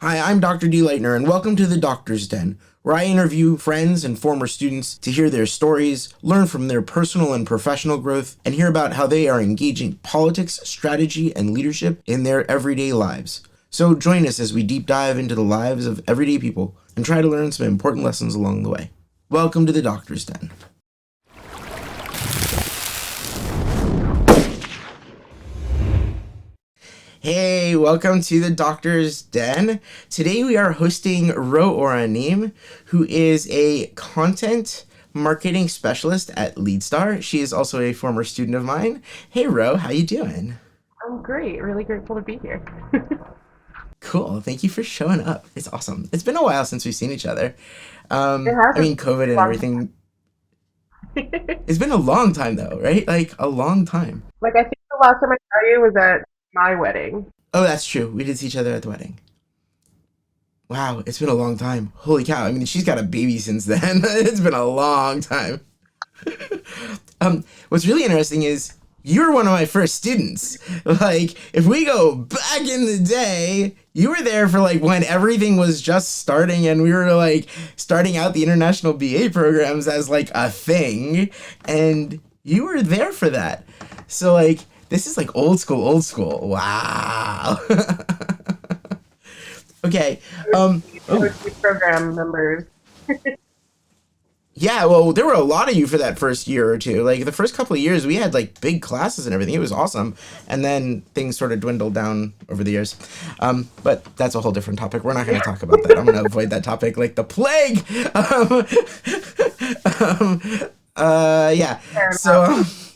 Hi, I'm Dr. D. Leitner, and welcome to the Doctor's Den, where I interview friends and former students to hear their stories, learn from their personal and professional growth, and hear about how they are engaging politics, strategy, and leadership in their everyday lives. So join us as we deep dive into the lives of everyday people and try to learn some important lessons along the way. Welcome to the Doctor's Den. Hey, welcome to the Doctor's Den. Today we are hosting Oranim, who is a content marketing specialist at Leadstar. She is also a former student of mine. Hey, Ro, how you doing? I'm great. Really grateful to be here. Cool. Thank you for showing up. It's awesome. It's been a while since we've seen each other. It has I mean, COVID and long everything. It's been a long time though, right? Like a long time. like I think the last time I saw you was at my wedding. Oh, that's true. We did see each other at the wedding. Wow, it's been a long time. Holy cow. I mean, she's got a baby since then. It's been a long time. What's really interesting is you were one of my first students. Like, if we go back in the day, you were there for like when everything was just starting and we were like starting out the international BA programs as like a thing. And you were there for that. So like, this is like old school, old school. Wow. Okay. Oh, OG program members. yeah. Well, there were a lot of you for that first year or two. Like the first couple of years, we had like big classes and everything. It was awesome. And then things sort of dwindled down over the years. But that's a whole different topic. We're not going to talk about that. I'm going to avoid that topic like the plague. Yeah. Fair So enough.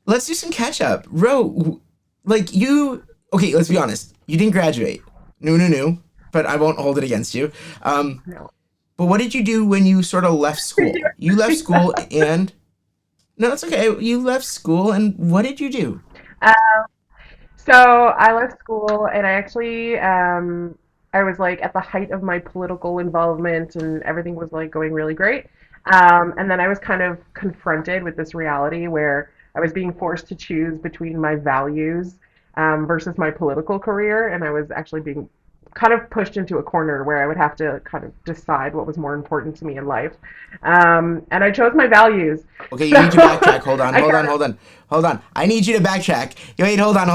let's do some catch up. Ro, like you. Okay, let's be honest. You didn't graduate. No. But I won't hold it against you. No. But what did you do when you sort of left school? You left school and no, it's okay. You left school and what did you do? Uh, so I left school and I was like at the height of my political involvement and everything was like going really great. And then I was kind of confronted with this reality where I was being forced to choose between my values versus my political career, and I was actually being kind of pushed into a corner where I would have to kind of decide what was more important to me in life. And I chose my values. Okay, you So need to backtrack. Hold on, I hold on, kind hold on, hold on. I need you to backtrack. Wait, hold on.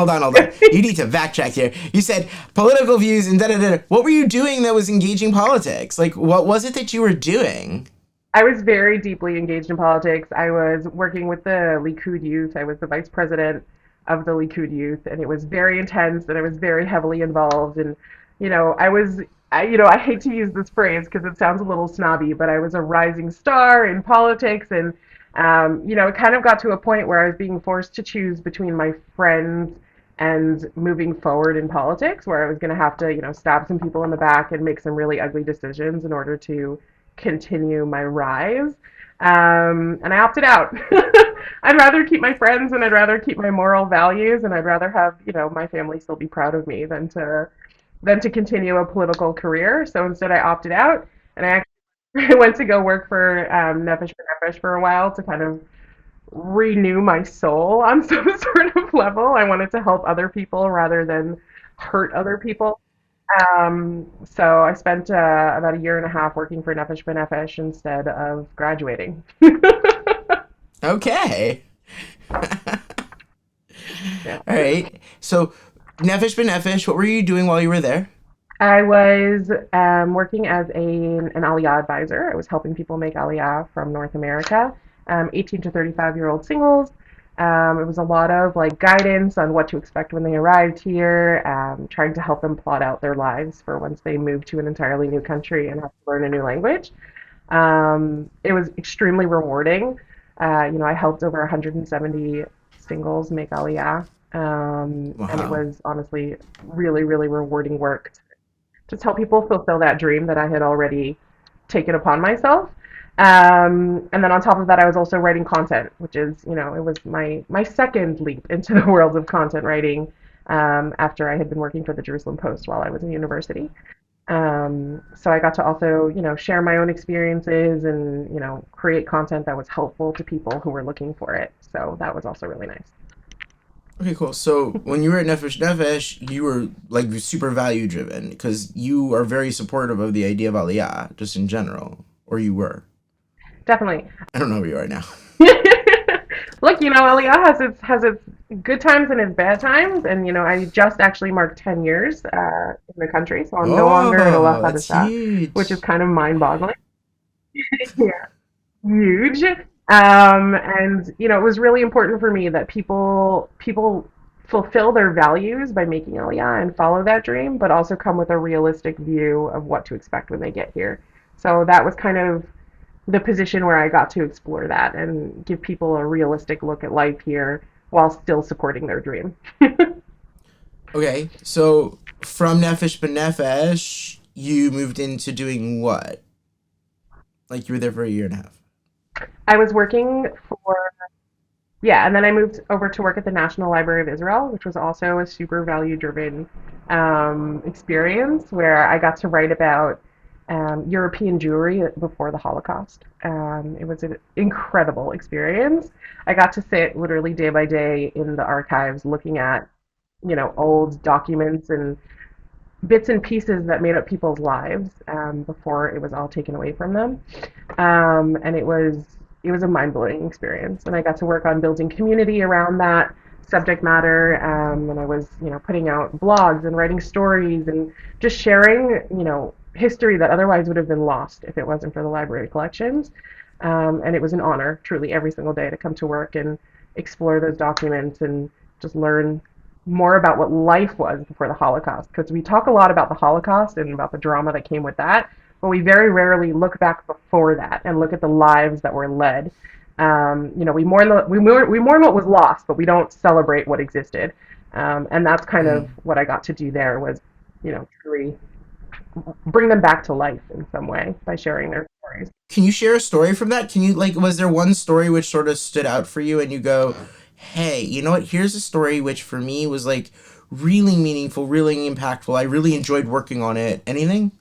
You need to backtrack here. You said political views and da da da. What were you doing that was engaging politics? Like, what was it that you were doing? I was very deeply engaged in politics. I was working with the Likud youth. I was the vice president of the Likud youth, and it was very intense, and I was very heavily involved. And I hate to use this phrase because it sounds a little snobby, but I was a rising star in politics, and it kind of got to a point where I was being forced to choose between my friends and moving forward in politics, where I was going to have to, stab some people in the back and make some really ugly decisions in order to continue my rise. And I opted out. I'd rather keep my friends and I'd rather keep my moral values and I'd rather have, my family still be proud of me than to continue a political career. So instead I opted out and I actually went to go work for Nefesh B'Nefesh for a while to kind of renew my soul on some sort of level. I wanted to help other people rather than hurt other people. So I spent about a year and a half working for Nefesh B'Nefesh instead of graduating. Okay. Yeah. All right. So, Nefesh B'Nefesh, what were you doing while you were there? I was working as an Aliyah advisor. I was helping people make Aliyah from North America, 18 to 35-year-old singles. It was a lot of like guidance on what to expect when they arrived here, trying to help them plot out their lives for once they move to an entirely new country and have to learn a new language. It was extremely rewarding. I helped over 170 singles make Aliyah, and it Wow. was honestly really, really rewarding work to help people fulfill that dream that I had already taken upon myself. And then on top of that, I was also writing content, which is, it was my second leap into the world of content writing after I had been working for the Jerusalem Post while I was in university. So I got to also, share my own experiences and, create content that was helpful to people who were looking for it. So that was also really nice. Okay, cool. So when you were at Nefesh, you were like super value driven because you are very supportive of the idea of Aliyah, just in general, or you were. Definitely. I don't know where you are now. Look, Aliyah has its good times and its bad times, and I just actually marked 10 years in the country, so I'm no longer at Allah Oh, that's Hadasha, which is huge. kind of mind-boggling. Yeah, huge. And it was really important for me that people fulfill their values by making Aliyah and follow that dream, but also come with a realistic view of what to expect when they get here. So that was kind of the position where I got to explore that and give people a realistic look at life here while still supporting their dream. Okay, so from Nefesh, you moved into doing what? Like you were there for a year and a half. I was working for Yeah, and then I moved over to work at the National Library of Israel, which was also a super value driven experience where I got to write about European Jewry before the Holocaust. It was an incredible experience. I got to sit literally day by day in the archives looking at, old documents and bits and pieces that made up people's lives before it was all taken away from them. And it was a mind blowing experience. And I got to work on building community around that subject matter. And I was, putting out blogs and writing stories and just sharing, history that otherwise would have been lost if it wasn't for the library collections. And it was an honor, truly, every single day to come to work and explore those documents and just learn more about what life was before the Holocaust. Because we talk a lot about the Holocaust and about the drama that came with that, but we very rarely look back before that and look at the lives that were led. We mourn what was lost, but we don't celebrate what existed. And that's kind of Mm. what I got to do there was, truly bring them back to life in some way by sharing their stories. Can you share a story from that? Can you like was there one story which sort of stood out for you and you go, "Hey, you know what? Here's a story which for me was like really meaningful, really impactful. I really enjoyed working on it." Anything?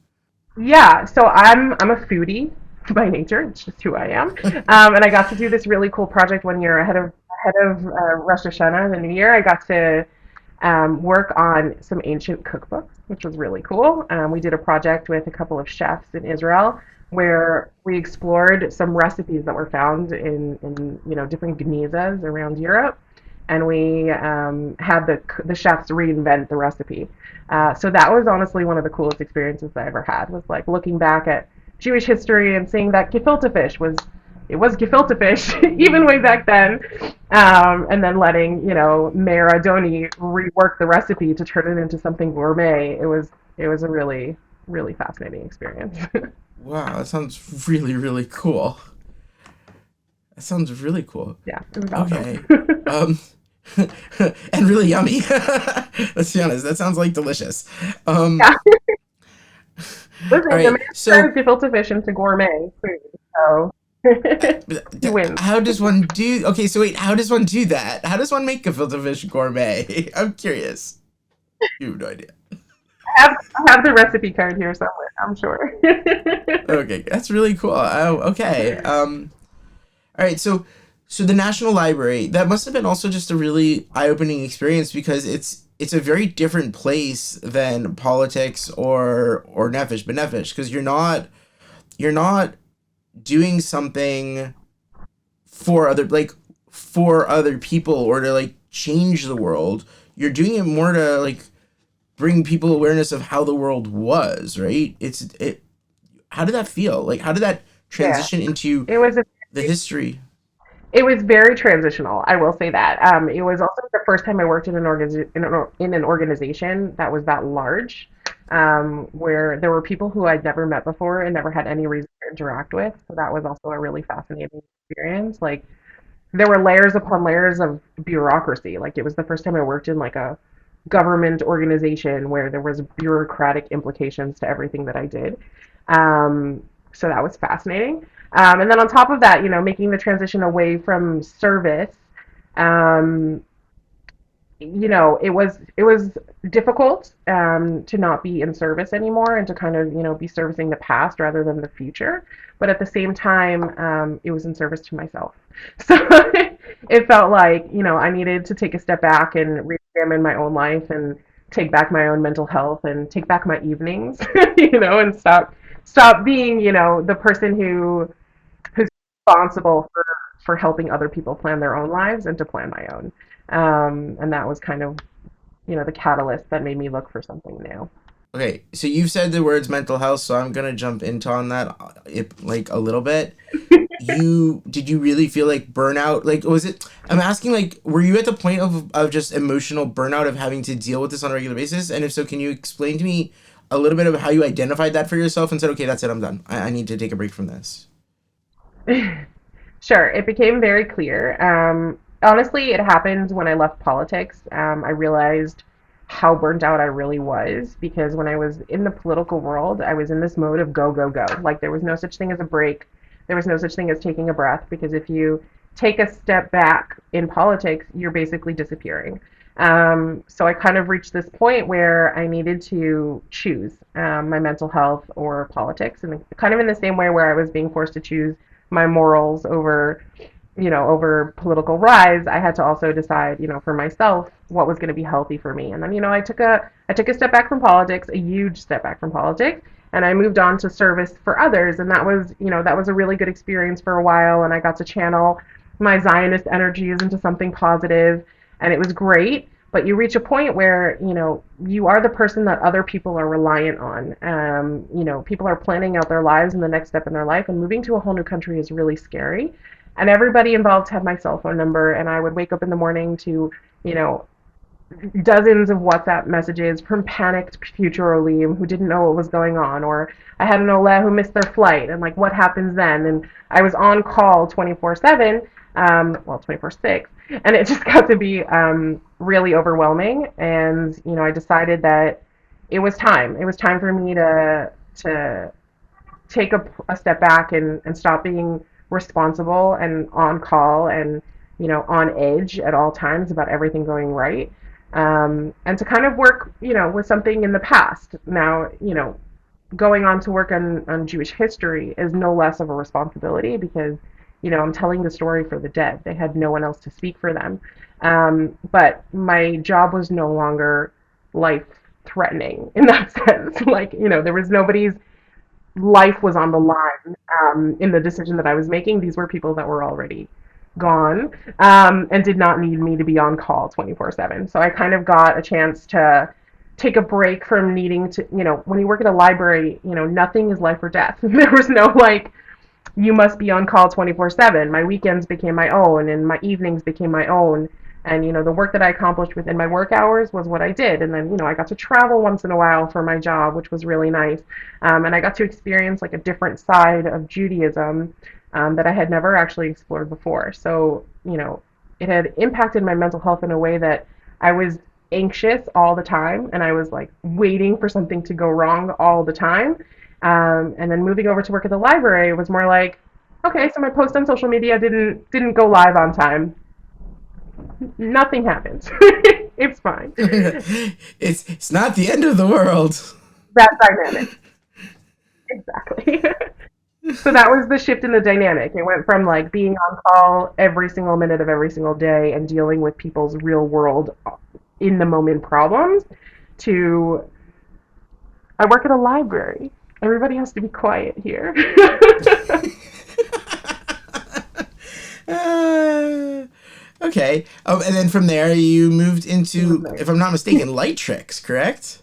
Yeah, so I'm a foodie by nature. It's just who I am. And I got to do this really cool project one year ahead of Rosh Hashanah, the New Year. I got to work on some ancient cookbooks, which was really cool. We did a project with a couple of chefs in Israel where we explored some recipes that were found in different gnizas around Europe, and we had the chefs reinvent the recipe. So that was honestly one of the coolest experiences I ever had. Was like looking back at Jewish history and seeing that gefilte fish was gefilte fish even way back then, and then letting Mayor Adoni rework the recipe to turn it into something gourmet. It was a really really fascinating experience. Wow, that sounds really really cool. That sounds really cool. Yeah, it was awesome. Okay. Um and really yummy. Let's be honest, that sounds like delicious. Yeah, All listen, the right. man turns So gefilte fish into gourmet food, so he wins. how does one do okay, so wait, how does one do that? How does one make a filter fish gourmet? I'm curious. You have no idea. I have the recipe card here somewhere, I'm sure. Okay, that's really cool. Oh, okay. All right. So the National Library, that must have been also just a really eye-opening experience because it's a very different place than politics or Nefesh B'Nefesh because you're not doing something for other people or to like change the world. You're doing it more to like bring people awareness of how the world was, right? It how did that feel? Like how did that Yeah, transition into it was a the history? It was very transitional, I will say that. It was also the first time I worked in an organization that was that large, where there were people who I'd never met before and never had any reason to interact with. So that was also a really fascinating experience. Like there were layers upon layers of bureaucracy. Like it was the first time I worked in like a government organization where there was bureaucratic implications to everything that I did. So that was fascinating. And then on top of that, making the transition away from service, um, it was difficult to not be in service anymore and to kind of be servicing the past rather than the future. But at the same time, it was in service to myself. So it felt like, I needed to take a step back and re-examine my own life and take back my own mental health and take back my evenings, and stop being, the person who's responsible for helping other people plan their own lives and to plan my own. And that was kind of, the catalyst that made me look for something new. Okay, so you've said the words mental health, so I'm gonna jump into on that, like a little bit. Did you really feel like burnout? Like, was it? I'm asking, like, were you at the point of just emotional burnout of having to deal with this on a regular basis? And if so, can you explain to me a little bit of how you identified that for yourself and said, okay, that's it, I'm done. I need to take a break from this. Sure, it became very clear. Honestly, it happened when I left politics. I realized how burnt out I really was because when I was in the political world, I was in this mode of go, go, go. Like there was no such thing as a break. There was no such thing as taking a breath because if you take a step back in politics, you're basically disappearing. So I kind of reached this point where I needed to choose my mental health or politics, and kind of in the same way where I was being forced to choose my morals over political rise, I had to also decide, for myself what was going to be healthy for me. And then, I took a step back from politics, a huge step back from politics, and I moved on to service for others. And that was a really good experience for a while. And I got to channel my Zionist energies into something positive, and it was great. But you reach a point where, you are the person that other people are reliant on. People are planning out their lives and the next step in their life, and moving to a whole new country is really scary. And everybody involved had my cell phone number, and I would wake up in the morning to, you know, dozens of WhatsApp messages from panicked future Oranim who didn't know what was going on, or I had an Ole who missed their flight, and like what happens then? And I was on call 24/7, well 24/6, and it just got to be really overwhelming. And I decided that it was time. It was time for me to take a step back and stop being responsible and on call and on edge at all times about everything going right, and to kind of work with something in the past. Now going on to work on Jewish history is no less of a responsibility because I'm telling the story for the dead. They had no one else to speak for them, but my job was no longer life threatening in that sense. Like there was nobody's life was on the line in the decision that I was making. These were people that were already gone, and did not need me to be on call 24/7. So I kind of got a chance to take a break from needing to, when you work at a library, nothing is life or death. There was no like, you must be on call 24/7. My weekends became my own and my evenings became my own. And the work that I accomplished within my work hours was what I did. And then I got to travel once in a while for my job, which was really nice. And I got to experience like a different side of Judaism that I had never actually explored before. So it had impacted my mental health in a way that I was anxious all the time, and I was like waiting for something to go wrong all the time. And then moving over to work at the library was more like, okay, so my post on social media didn't go live on time. Nothing happens. It's fine. It's not the end of the world. That dynamic. Exactly. So that was the shift in the dynamic. It went from like being on call every single minute of every single day and dealing with people's real world in the moment problems to I work at a library. Everybody has to be quiet here. Uh, okay. Oh, and then from there you moved into, if I'm not mistaken, light tricks, correct?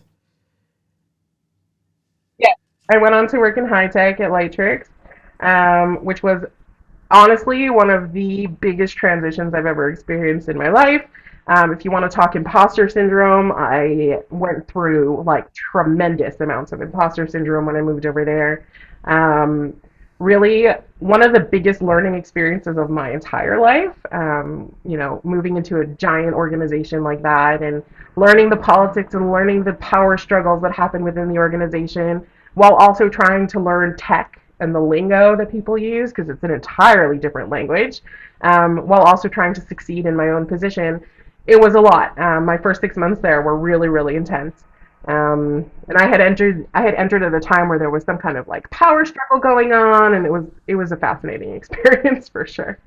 Yeah. I went on to work in high tech at Leitner, which was honestly one of the biggest transitions I've ever experienced in my life. If you want to talk imposter syndrome, I went through like tremendous amounts of imposter syndrome when I moved over there. Um, Really, one of the biggest learning experiences of my entire life. Moving into a giant organization like that and learning the politics and learning the power struggles that happen within the organization while also trying to learn tech and the lingo that people use because it's an entirely different language, while also trying to succeed in my own position. It was a lot. My first 6 months there were really, really intense. And I had entered at a time where there was some kind of like power struggle going on, and it was a fascinating experience for sure.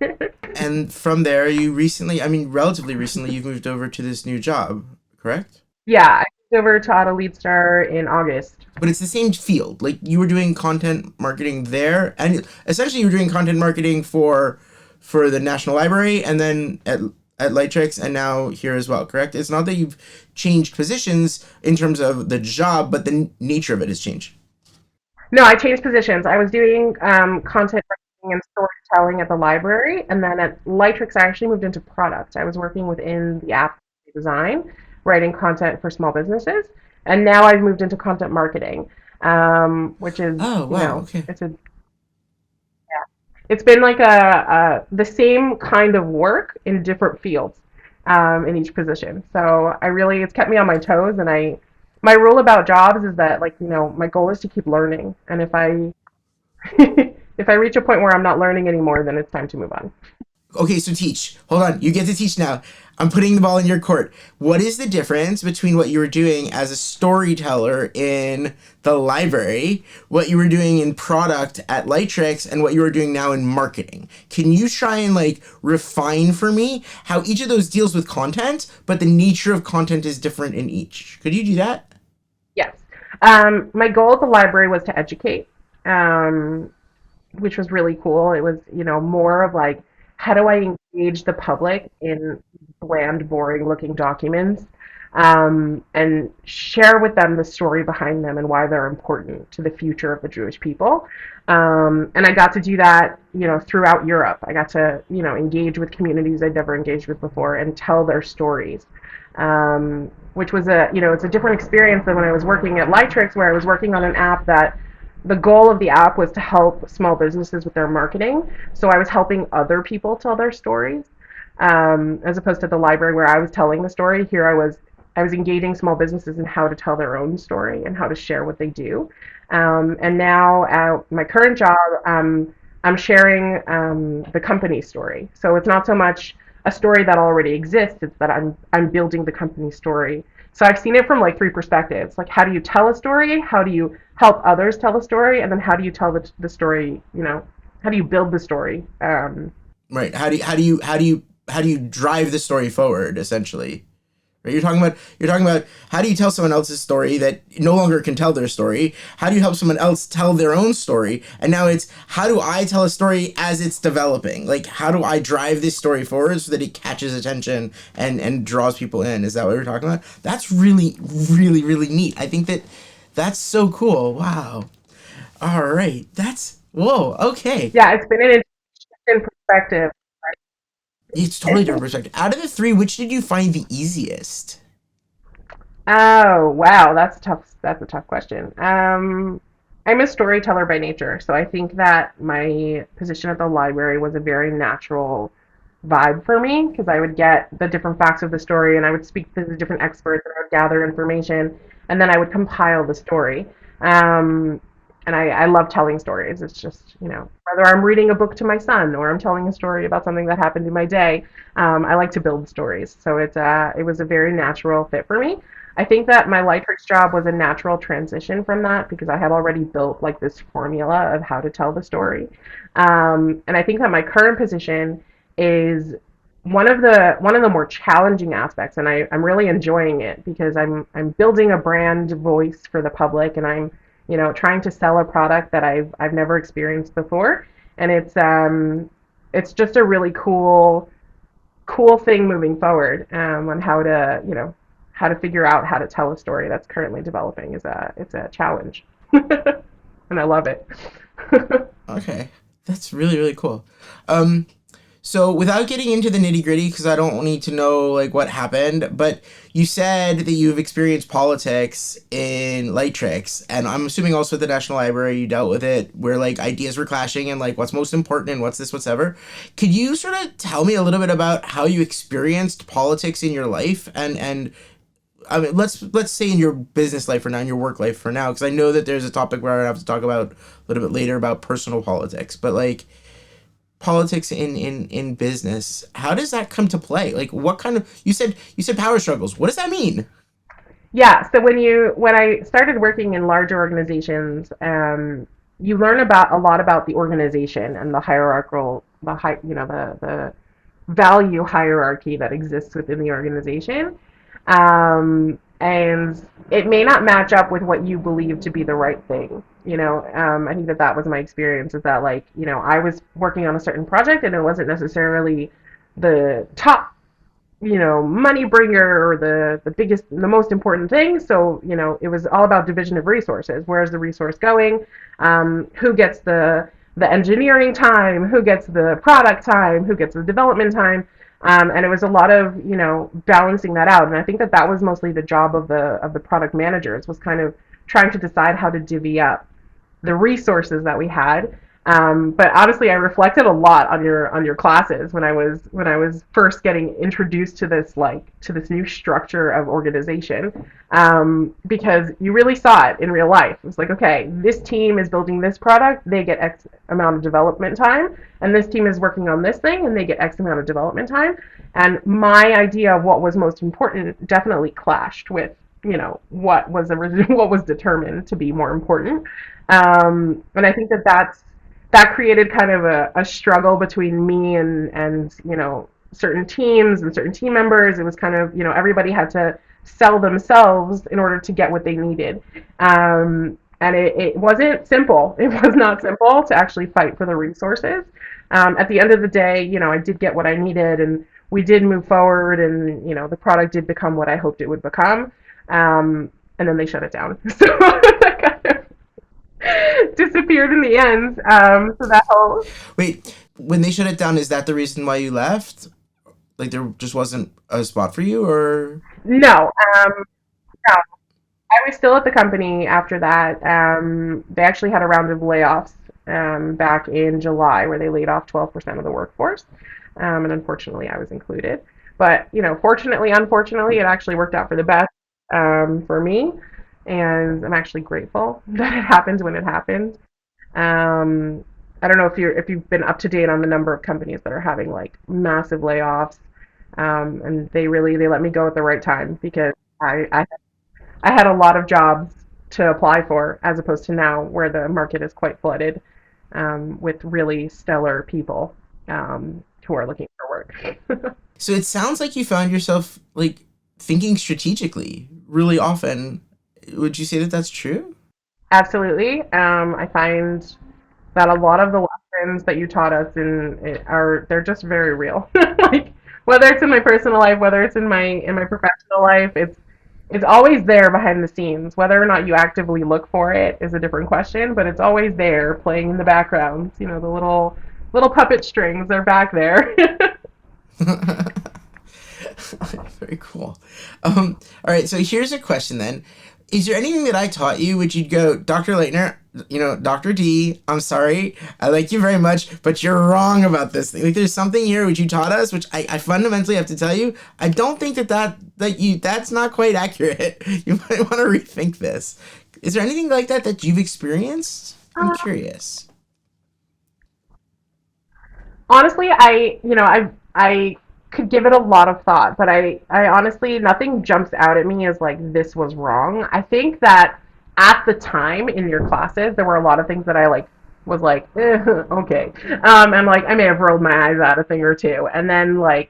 And from there, you recently, I mean, relatively recently, you've moved over to this new job, correct? Yeah, I moved over to Auto Leadstar in August. But it's the same field. Like you were doing content marketing there, and essentially you were doing content marketing for the National Library, and then at Lightrix, and now here as well. Correct? It's not that you've changed positions in terms of the job, but the nature of it has changed. No, I changed positions. I was doing content marketing and storytelling at the library, and then at Lightrix, I actually moved into product. I was working within the app design, writing content for small businesses, and now I've moved into content marketing, which is, Oh wow. Okay. it's been like the same kind of work in different fields in each position. So it's kept me on my toes, and my rule about jobs is that like my goal is to keep learning, and if I if I reach a point where I'm not learning anymore, then it's time to move on. Okay, so teach. Hold on. You get to teach now. I'm putting the ball in your court. What is the difference between what you were doing as a storyteller in the library, what you were doing in product at Lightrix, and what you were doing now in marketing? Can you try and like refine for me how each of those deals with content, but the nature of content is different in each? Could you do that? Yes. My goal at the library was to educate, um, which was really cool. It was, more of like, how do I engage the public in bland, boring looking documents, and share with them the story behind them and why they're important to the future of the Jewish people. And I got to do that, throughout Europe. I got to, engage with communities I'd never engaged with before and tell their stories. Which was it's a different experience than when I was working at Lightrix, where I was working on an app that the goal of the app was to help small businesses with their marketing. So I was helping other people tell their stories, as opposed to the library where I was telling the story. Here I was engaging small businesses in how to tell their own story and how to share what they do. And now at my current job, I'm sharing the company story. So it's not so much a story that already exists; it's that I'm building the company story. So I've seen it from like three perspectives. Like, how do you tell a story? How do you help others tell a story? And then how do you tell the story? How do you build the story? Right. How do you drive the story forward essentially? Right? You're talking about how do you tell someone else's story that no longer can tell their story? How do you help someone else tell their own story? And now it's how do I tell a story as it's developing? Like how do I drive this story forward so that it catches attention and draws people in? Is that what you're talking about? That's really, really, really neat. I think that's so cool. Wow. All right. That's whoa. Okay. Yeah, it's been an interesting perspective. It's totally different perspective. Out of the three, which did you find the easiest? Oh, wow, that's tough. That's a tough question. I'm a storyteller by nature, so I think that my position at the library was a very natural vibe for me because I would get the different facts of the story and I would speak to the different experts and I would gather information and then I would compile the story. Um, and I love telling stories. It's just, whether I'm reading a book to my son or I'm telling a story about something that happened in my day, I like to build stories. So it was a very natural fit for me. I think that my Lightrix job was a natural transition from that because I had already built like this formula of how to tell the story. And I think that my current position is one of the more challenging aspects, and I'm really enjoying it because I'm building a brand voice for the public, and I'm trying to sell a product that I've never experienced before, and it's just a really cool thing moving forward on how to figure out how to tell a story that's currently developing is it's a challenge, and I love it. Okay. That's really, really cool. Um, So without getting into the nitty gritty, because I don't need to know like what happened, but you said that you've experienced politics in Lightrix, and I'm assuming also at the National Library you dealt with it, where like ideas were clashing and like what's most important and what's this, what's ever. Could you sort of tell me a little bit about how you experienced politics in your life, and I mean let's say in your business life for now, in your work life for now, because I know that there's a topic where I have to talk about a little bit later about personal politics, but like politics in business, how does that come to play? Like what kind of, you said power struggles, what does that mean? Yeah, so when I started working in larger organizations, you learn about a lot about the organization and the hierarchical, the value hierarchy that exists within the organization. And it may not match up with what you believe to be the right thing. I think that that was my experience, is that, like, I was working on a certain project and it wasn't necessarily the top, money bringer, or the biggest, the most important thing. So, it was all about division of resources. Where's the resource going? Who gets the engineering time? Who gets the product time? Who gets the development time? And it was a lot of, balancing that out. And I think that that was mostly the job of the product managers, was kind of trying to decide how to divvy up the resources that we had. But honestly, I reflected a lot on your classes when I was first getting introduced to this, to this new structure of organization, because you really saw it in real life. It was like, okay, this team is building this product, they get X amount of development time, and this team is working on this thing, and they get X amount of development time. And my idea of what was most important definitely clashed with, what was what was determined to be more important. And I think that that created kind of a struggle between me and certain teams and certain team members. It was kind of, everybody had to sell themselves in order to get what they needed. And it wasn't simple. It was not simple to actually fight for the resources. At the end of the day, I did get what I needed, and we did move forward, and the product did become what I hoped it would become. And then they shut it down. So that kind of disappeared in the end. So that whole Wait, when they shut it down, is that the reason why you left? Like there just wasn't a spot for you, or? no, no. I was still at the company after that. They actually had a round of layoffs back in July, where they laid off 12% of the workforce, and unfortunately, I was included. But fortunately, unfortunately, it actually worked out for the best, for me, and I'm actually grateful that it happened when it happened. I don't know if you've been up to date on the number of companies that are having, like, massive layoffs, and they let me go at the right time, because I had a lot of jobs to apply for, as opposed to now, where the market is quite flooded, with really stellar people, who are looking for work. So it sounds like you found yourself like thinking strategically really often. Would you say that that's true? Absolutely. I find that a lot of the lessons that you taught us are, they're just very real. Like, whether it's in my personal life, whether it's in my professional life, it's always there behind the scenes. Whether or not you actively look for it is a different question, but it's always there, playing in the background. The little puppet strings are back there. Very cool. All right, so here's a question then. Is there anything that I taught you which you'd go, Dr. Leitner, Dr. D, I'm sorry, I like you very much, but you're wrong about this thing. Like, there's something here which you taught us, which I fundamentally have to tell you, I don't think that's not quite accurate. You might want to rethink this. Is there anything like that that you've experienced? I'm curious. Honestly, I could give it a lot of thought, but I honestly, nothing jumps out at me as, like, this was wrong. I think that at the time in your classes, there were a lot of things that I, like, was like, okay, and, like, I may have rolled my eyes at a thing or two, and then, like,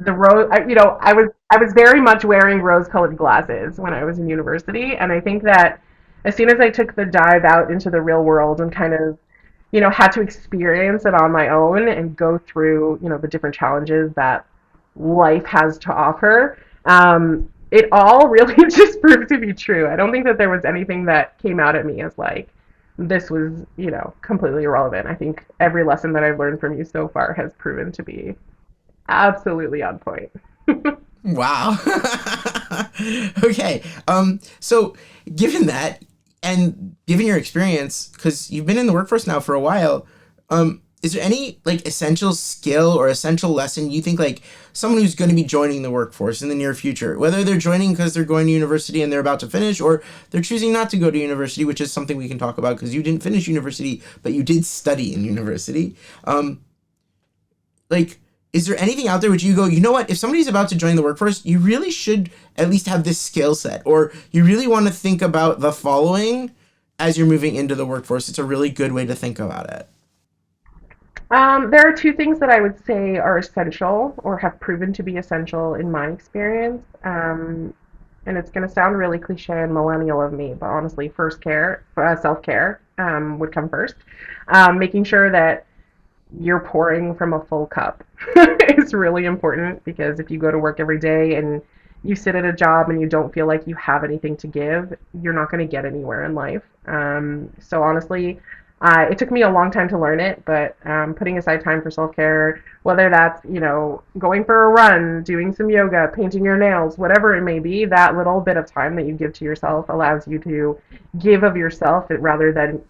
I was very much wearing rose-colored glasses when I was in university, and I think that as soon as I took the dive out into the real world and kind of, had to experience it on my own and go through, the different challenges that life has to offer, it all really just proved to be true. I don't think that there was anything that came out at me as, like, this was, completely irrelevant. I think every lesson that I've learned from you so far has proven to be absolutely on point. Wow. Okay. So given that, and given your experience, because you've been in the workforce now for a while, is there any like essential skill or essential lesson you think like someone who's going to be joining the workforce in the near future, whether they're joining because they're going to university and they're about to finish, or they're choosing not to go to university, which is something we can talk about because you didn't finish university, but you did study in university. Like, is there anything out there which you go, you know what, if somebody's about to join the workforce, you really should at least have this skill set, or you really want to think about the following as you're moving into the workforce? It's a really good way to think about it. There are two things that I would say are essential or have proven to be essential in my experience. And it's going to sound really cliche and millennial of me, but honestly, first care, self-care would come first. Making sure that you're pouring from a full cup is really important, because if you go to work every day and you sit at a job and you don't feel like you have anything to give, you're not going to get anywhere in life. So honestly, it took me a long time to learn it, but putting aside time for self-care, whether that's, going for a run, doing some yoga, painting your nails, whatever it may be, that little bit of time that you give to yourself allows you to give of yourself rather than,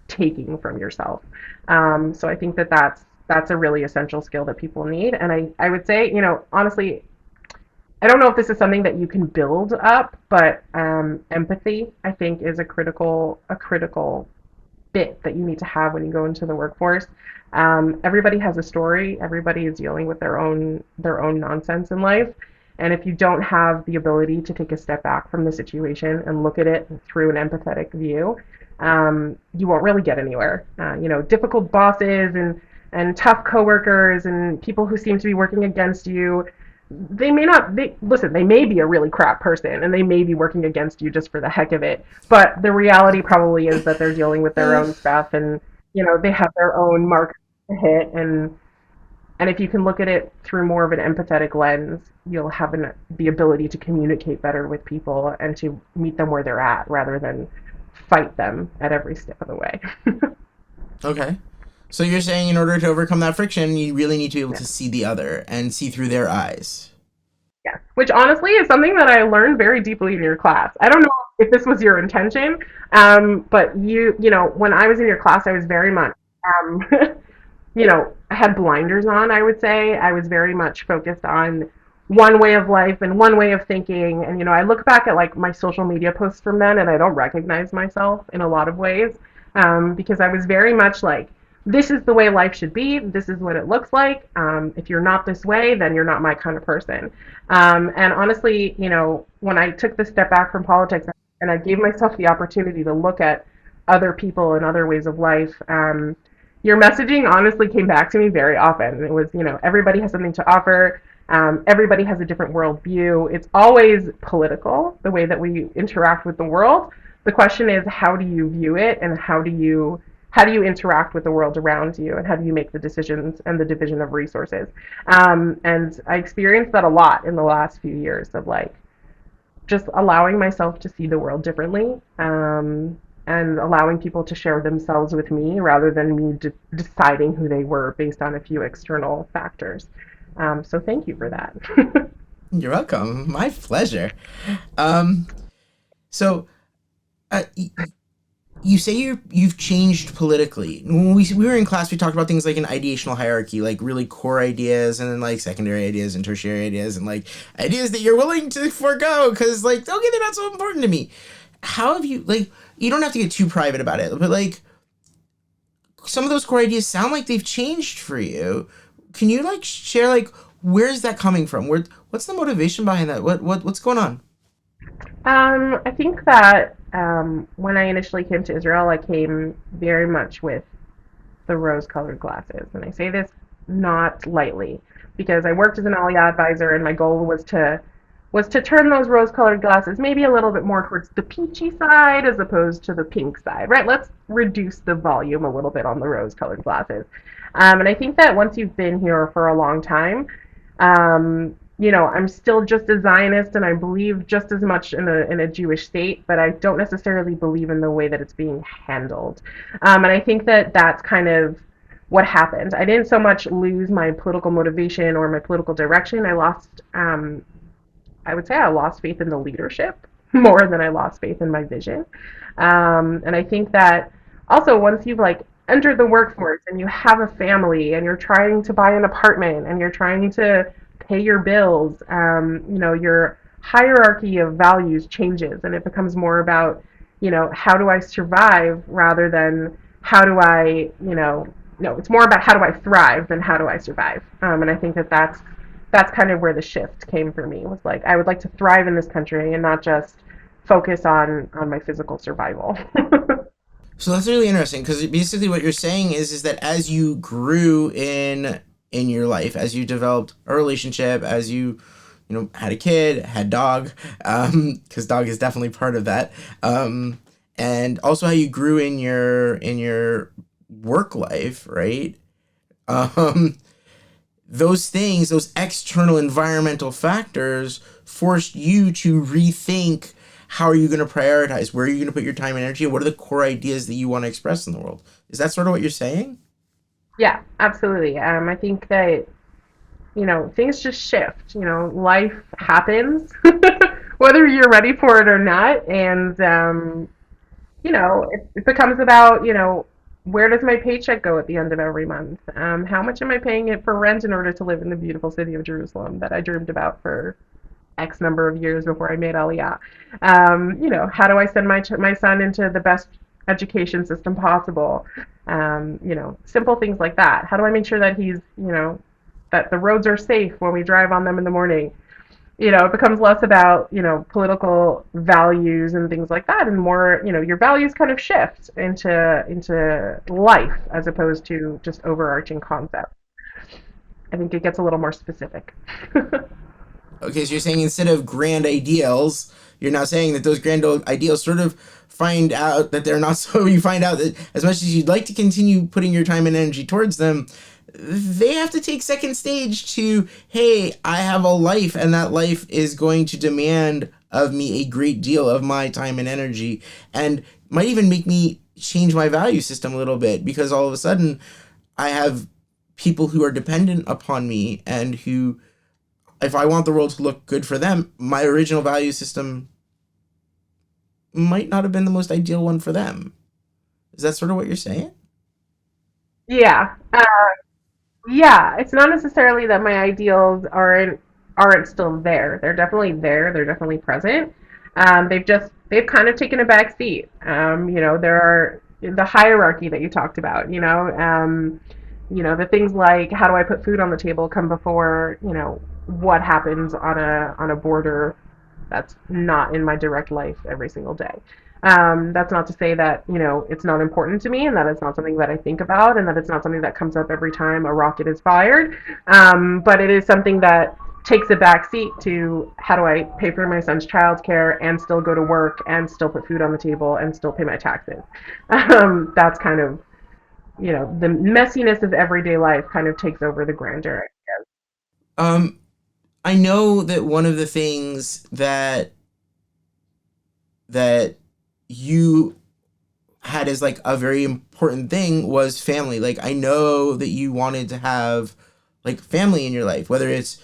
taking from yourself. So I think that that's a really essential skill that people need. And I would say, honestly, I don't know if this is something that you can build up, but empathy, I think, is a critical bit that you need to have when you go into the workforce. Everybody has a story. Everybody is dealing with their own nonsense in life. And if you don't have the ability to take a step back from the situation and look at it through an empathetic view, you won't really get anywhere. Difficult bosses and tough coworkers and people who seem to be working against you, they may not listen, they may be a really crap person and they may be working against you just for the heck of it, but the reality probably is that they're dealing with their own stuff, and they have their own mark to hit. And if you can look at it through more of an empathetic lens, you'll have the ability to communicate better with people and to meet them where they're at rather than fight them at every step of the way. Okay. So you're saying in order to overcome that friction, you really need to be able Yeah. to see the other and see through their eyes. Yeah, which honestly is something that I learned very deeply in your class. I don't know if this was your intention, but when I was in your class, I was very much, um, I had blinders on, I would say. I was very much focused on one way of life and one way of thinking. And, I look back at like my social media posts from then and I don't recognize myself in a lot of ways, because I was very much like, this is the way life should be. This is what it looks like. If you're not this way, then you're not my kind of person. And honestly, when I took the step back from politics and I gave myself the opportunity to look at other people and other ways of life, your messaging honestly came back to me very often. It was, everybody has something to offer. Everybody has a different worldview. It's always political, the way that we interact with the world. The question is, how do you view it, and how do you interact with the world around you, and how do you make the decisions and the division of resources? And I experienced that a lot in the last few years of like just allowing myself to see the world differently, and allowing people to share themselves with me rather than me deciding who they were based on a few external factors. So thank you for that. You're welcome. My pleasure. Um, so, uh, you say you've changed politically. When we were in class, we talked about things like an ideational hierarchy, like really core ideas, and then like secondary ideas and tertiary ideas, and like ideas that you're willing to forego because like okay, they're not so important to me. How have you like? You don't have to get too private about it, but like some of those core ideas sound like they've changed for you. Can you like share like where's that coming from? What's the motivation behind that? What's going on? I think that when I initially came to Israel, I came very much with the rose-colored glasses, and I say this not lightly because I worked as an Aliyah advisor, and my goal was to turn those rose-colored glasses maybe a little bit more towards the peachy side as opposed to the pink side, right? Let's reduce the volume a little bit on the rose-colored glasses. And I think that once you've been here for a long time, I'm still just a Zionist and I believe just as much in a Jewish state, but I don't necessarily believe in the way that it's being handled. And I think that that's kind of what happened. I didn't so much lose my political motivation or my political direction. I would say I lost faith in the leadership more than I lost faith in my vision. And I think that also once you've like entered the workforce and you have a family and you're trying to buy an apartment and you're trying to pay your bills, your hierarchy of values changes and it becomes more about, how do I survive rather than how do I, no, it's more about how do I thrive than how do I survive. And I think that that's kind of where the shift came for me, was like I would like to thrive in this country and not just focus on my physical survival. So that's really interesting because basically what you're saying is that as you grew in your life, as you developed a relationship, as you had a kid, had dog, because dog is definitely part of that, and also how you grew in your work life, right? Um, those things, those external environmental factors, forced you to rethink how are you going to prioritize, where are you going to put your time and energy, and what are the core ideas that you want to express in the world. Is that sort of what you're saying? Yeah, absolutely. I think that things just shift. Life happens, whether you're ready for it or not, and it becomes about, where does my paycheck go at the end of every month? How much am I paying it for rent in order to live in the beautiful city of Jerusalem that I dreamed about for X number of years before I made Aliyah? How do I send my son into the best education system possible? Simple things like that. How do I make sure that that the roads are safe when we drive on them in the morning? It becomes less about, political values and things like that, and more, your values kind of shift into life as opposed to just overarching concepts. I think it gets a little more specific. Okay, so you're saying instead of grand ideals, you're now saying that those grand ideals sort of find out that they're not so. You find out that as much as you'd like to continue putting your time and energy towards them, they have to take second stage to, hey, I have a life, and that life is going to demand of me a great deal of my time and energy, and might even make me change my value system a little bit because all of a sudden I have people who are dependent upon me and who, if I want the world to look good for them, my original value system might not have been the most ideal one for them. Is that sort of what you're saying? Yeah. Yeah, it's not necessarily that my ideals aren't still there. They're definitely there. They're definitely present. They've kind of taken a back seat. There are the hierarchy that you talked about. The things like how do I put food on the table come before what happens on a border that's not in my direct life every single day. That's not to say that it's not important to me, and that it's not something that I think about, and that it's not something that comes up every time a rocket is fired. But it is something that takes a back seat to how do I pay for my son's childcare and still go to work and still put food on the table and still pay my taxes. That's kind of the messiness of everyday life kind of takes over the grandeur. Um, I know that one of the things that you had as like a very important thing was family. Like I know that you wanted to have like family in your life, whether it's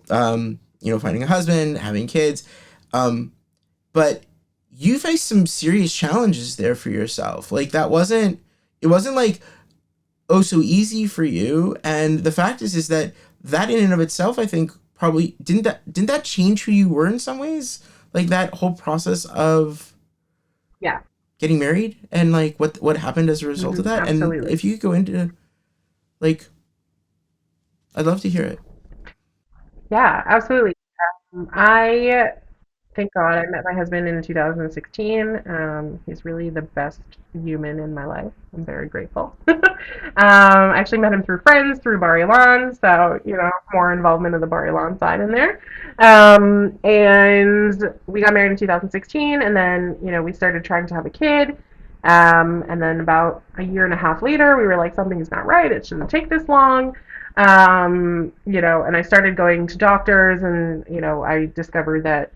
finding a husband, having kids, um, but you faced some serious challenges there for yourself. Like that wasn't it wasn't like oh so easy for you. And the fact is that that in and of itself, I think probably didn't that change who you were in some ways? Like that whole process of Yeah. getting married and like what happened as a result of that. And Absolutely. if you could go into like, I'd love to hear it. Yeah, absolutely. I Thank God I met my husband in 2016. He's really the best human in my life. I'm very grateful. I actually met him through friends, through Bar Ilan, so more involvement of the Bar Ilan side in there. And we got married in 2016, and then we started trying to have a kid. And then about a year and a half later, we were like, something's not right. It shouldn't take this long. And I started going to doctors, and I discovered that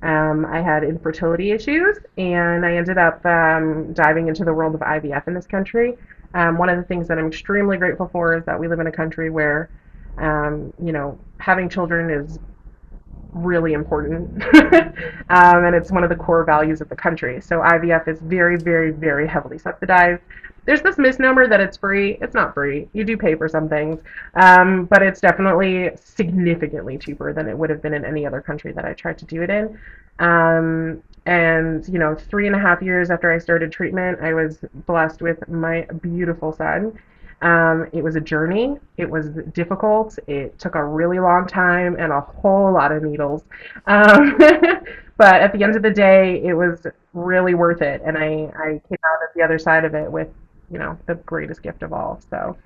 I had infertility issues, and I ended up diving into the world of IVF in this country. One of the things that I'm extremely grateful for is that we live in a country where, having children is really important. And it's one of the core values of the country. So IVF is very, very, very heavily subsidized. There's this misnomer that it's free. It's not free. You do pay for some things, but it's definitely significantly cheaper than it would have been in any other country that I tried to do it in. And 3.5 years after I started treatment, I was blessed with my beautiful son. It was a journey. It was difficult. It took a really long time and a whole lot of needles. Um, but at the end of the day, it was really worth it. And I came out at the other side of it with, the greatest gift of all. So,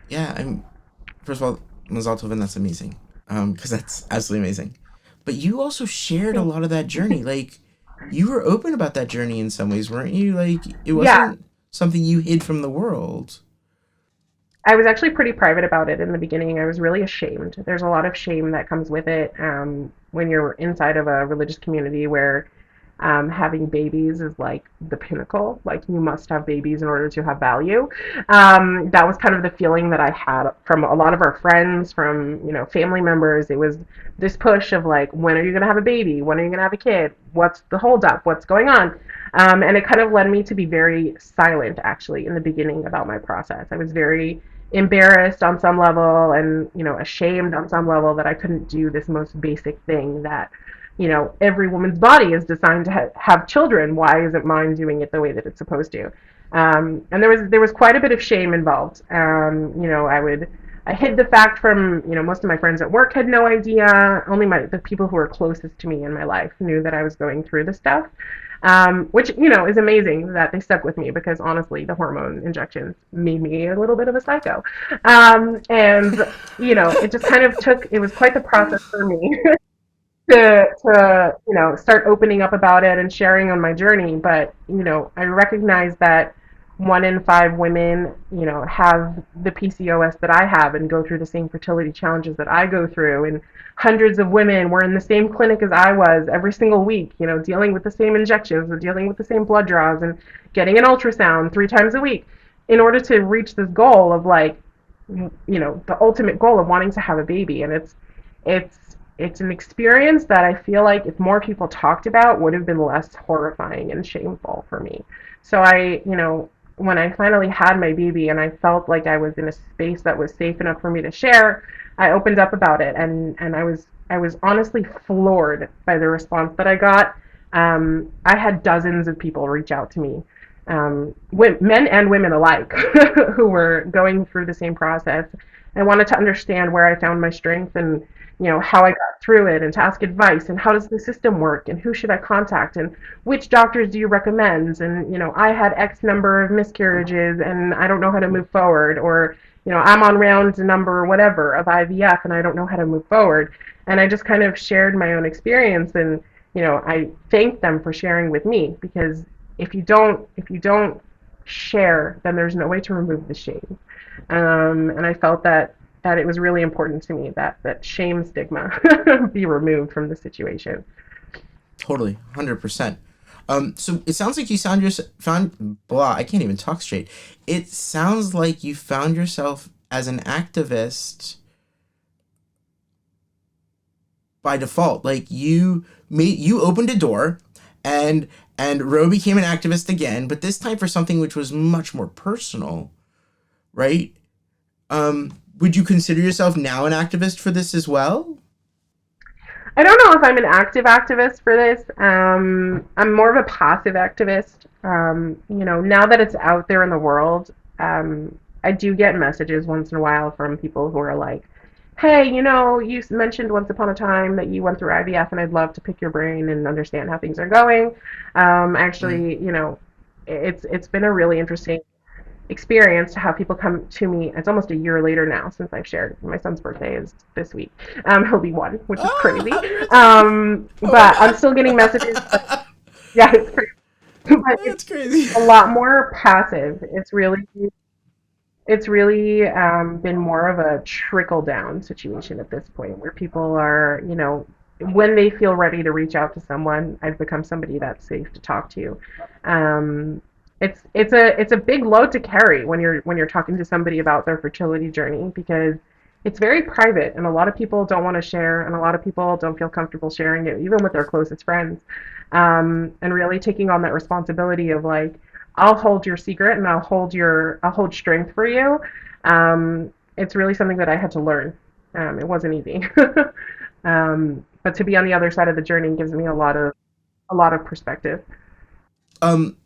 Yeah, I'm first of all, Mazal Tov, and that's amazing. Because that's absolutely amazing. But you also shared a lot of that journey. Like, you were open about that journey in some ways, weren't you? Like, it yeah, wasn't something you hid from the world. I was actually pretty private about it in the beginning. I was really ashamed. There's a lot of shame that comes with it when you're inside of a religious community where having babies is like the pinnacle. Like you must have babies in order to have value. That was kind of the feeling that I had from a lot of our friends, from family members. It was this push of like, when are you gonna have a baby? When are you gonna have a kid? What's the holdup? What's going on? And it kind of led me to be very silent actually in the beginning about my process. I was very embarrassed on some level and ashamed on some level that I couldn't do this most basic thing that every woman's body is designed to have children. Why isn't mine doing it the way that it's supposed to? And there was quite a bit of shame involved. I hid the fact from most of my friends at work had no idea. Only the people who were closest to me in my life knew that I was going through this stuff. Which is amazing that they stuck with me because honestly, the hormone injections made me a little bit of a psycho. And it just kind of took. It was quite the process for me to start opening up about it and sharing on my journey. But I recognize that 1 in 5 women have the PCOS that I have and go through the same fertility challenges that I go through, and hundreds of women were in the same clinic as I was every single week, dealing with the same injections and dealing with the same blood draws and getting an ultrasound 3 times a week in order to reach this goal of like the ultimate goal of wanting to have a baby. And it's an experience that I feel like if more people talked about would have been less horrifying and shameful for me. So when I finally had my baby and I felt like I was in a space that was safe enough for me to share, I opened up about it, and I was honestly floored by the response that I got. I had dozens of people reach out to me, men and women alike, who were going through the same process and wanted to understand where I found my strength and how I got through it, and to ask advice and how does the system work and who should I contact and which doctors do you recommend, and I had X number of miscarriages and I don't know how to move forward, or I'm on round number whatever of IVF and I don't know how to move forward. And I just kind of shared my own experience, and I thanked them for sharing with me, because if you don't share, then there's no way to remove the shame. And I felt that it was really important to me that shame stigma be removed from the situation. Totally, 100%. So it sounds like you found blah. I can't even talk straight. It sounds like you found yourself as an activist by default. Like you opened a door, and Roe became an activist again, but this time for something which was much more personal, right? Would you consider yourself now an activist for this as well? I don't know if I'm an active activist for this. I'm more of a passive activist. Now that it's out there in the world, I do get messages once in a while from people who are like, "Hey, you mentioned once upon a time that you went through IVF, and I'd love to pick your brain and understand how things are going." Mm. Actually, it's been a really interesting experience to have people come to me. It's almost a year later now since I've shared. My son's birthday is this week. He'll be 1, which is Ah, crazy. congratulations! Oh my But I'm still getting messages. But god, yeah, it's crazy. But it's that's crazy. a lot more passive. It's really been more of a trickle down situation at this point, where people are, when they feel ready to reach out to someone, I've become somebody that's safe to talk to. Um, it's a big load to carry when you're talking to somebody about their fertility journey, because it's very private and a lot of people don't want to share, and a lot of people don't feel comfortable sharing it even with their closest friends. And really taking on that responsibility of like, I'll hold your secret and I'll hold strength for you. It's really something that I had to learn. It wasn't easy. But to be on the other side of the journey gives me a lot of perspective. Um,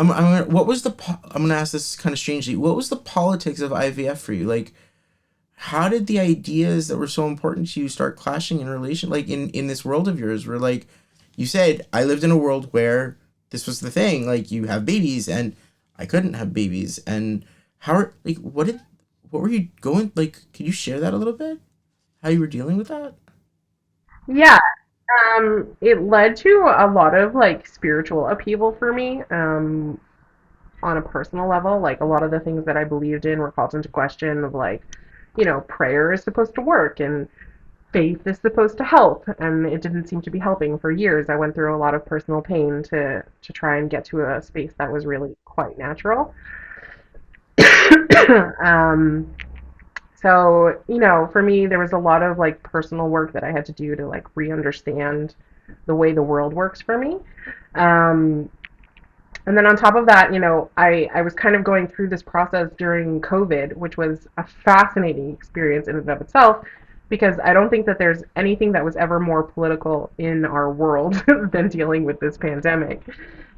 what was I'm gonna ask this kind of strangely. What was the politics of IVF for you? Like, how did the ideas that were so important to you start clashing in relation, like in this world of yours, where like you said, I lived in a world where this was the thing, like you have babies, and I couldn't have babies, and like what were you going like? Could you share that a little bit? How you were dealing with that? Yeah, it led to a lot of like spiritual upheaval for me, on a personal level. Like a lot of the things that I believed in were called into question of like, prayer is supposed to work and faith is supposed to help, and it didn't seem to be helping for years. I went through a lot of personal pain to try and get to a space that was really quite natural. um, so, for me, there was a lot of like personal work that I had to do to like re-understand the way the world works for me. Um, and then on top of that, I was kind of going through this process during COVID, which was a fascinating experience in and of itself, because I don't think that there's anything that was ever more political in our world than dealing with this pandemic.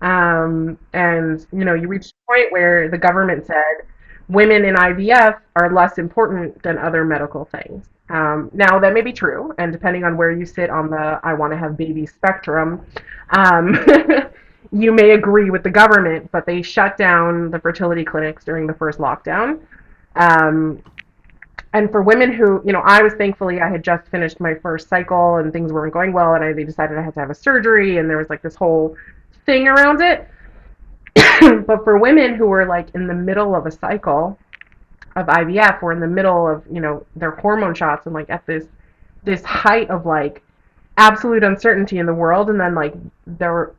And, you reached a point where the government said women in IVF are less important than other medical things. Now, that may be true, and depending on where you sit on the I want to have babies spectrum, um, you may agree with the government, but they shut down the fertility clinics during the first lockdown. Um, and for women who, I was thankfully, I had just finished my first cycle and things weren't going well, and they decided I had to have a surgery, and there was like this whole thing around it. But for women who were like in the middle of a cycle of IVF, or in the middle of, their hormone shots, and like at this height of like absolute uncertainty in the world, and then like they're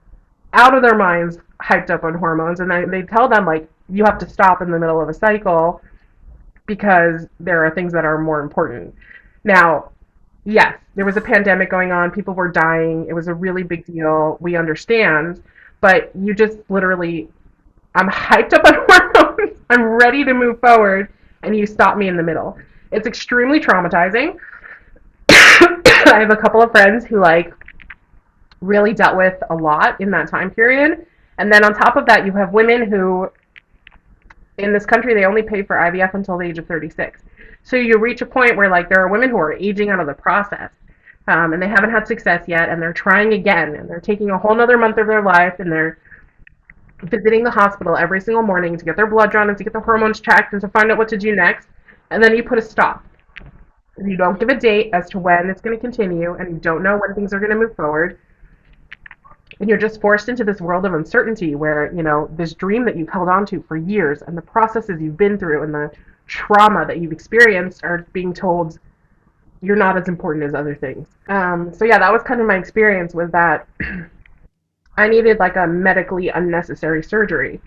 out of their minds hyped up on hormones, and they tell them like you have to stop in the middle of a cycle because there are things that are more important. Now, yes, there was a pandemic going on, people were dying, it was a really big deal, we understand, but you just literally, I'm hyped up on hormones, I'm ready to move forward, and you stop me in the middle. It's extremely traumatizing. I have a couple of friends who like really dealt with a lot in that time period. And then on top of that, you have women who, in this country, they only pay for IVF until the age of 36. So you reach a point where, like, there are women who are aging out of the process, and they haven't had success yet, and they're trying again, and they're taking a whole nother month of their life, and they're visiting the hospital every single morning to get their blood drawn and to get their hormones checked and to find out what to do next. And then you put a stop. You don't give a date as to when it's going to continue, and you don't know when things are going to move forward, and you're just forced into this world of uncertainty where, this dream that you've held on to for years and the processes you've been through and the trauma that you've experienced are being told you're not as important as other things. So yeah, that was kind of my experience, was that I needed like a medically unnecessary surgery,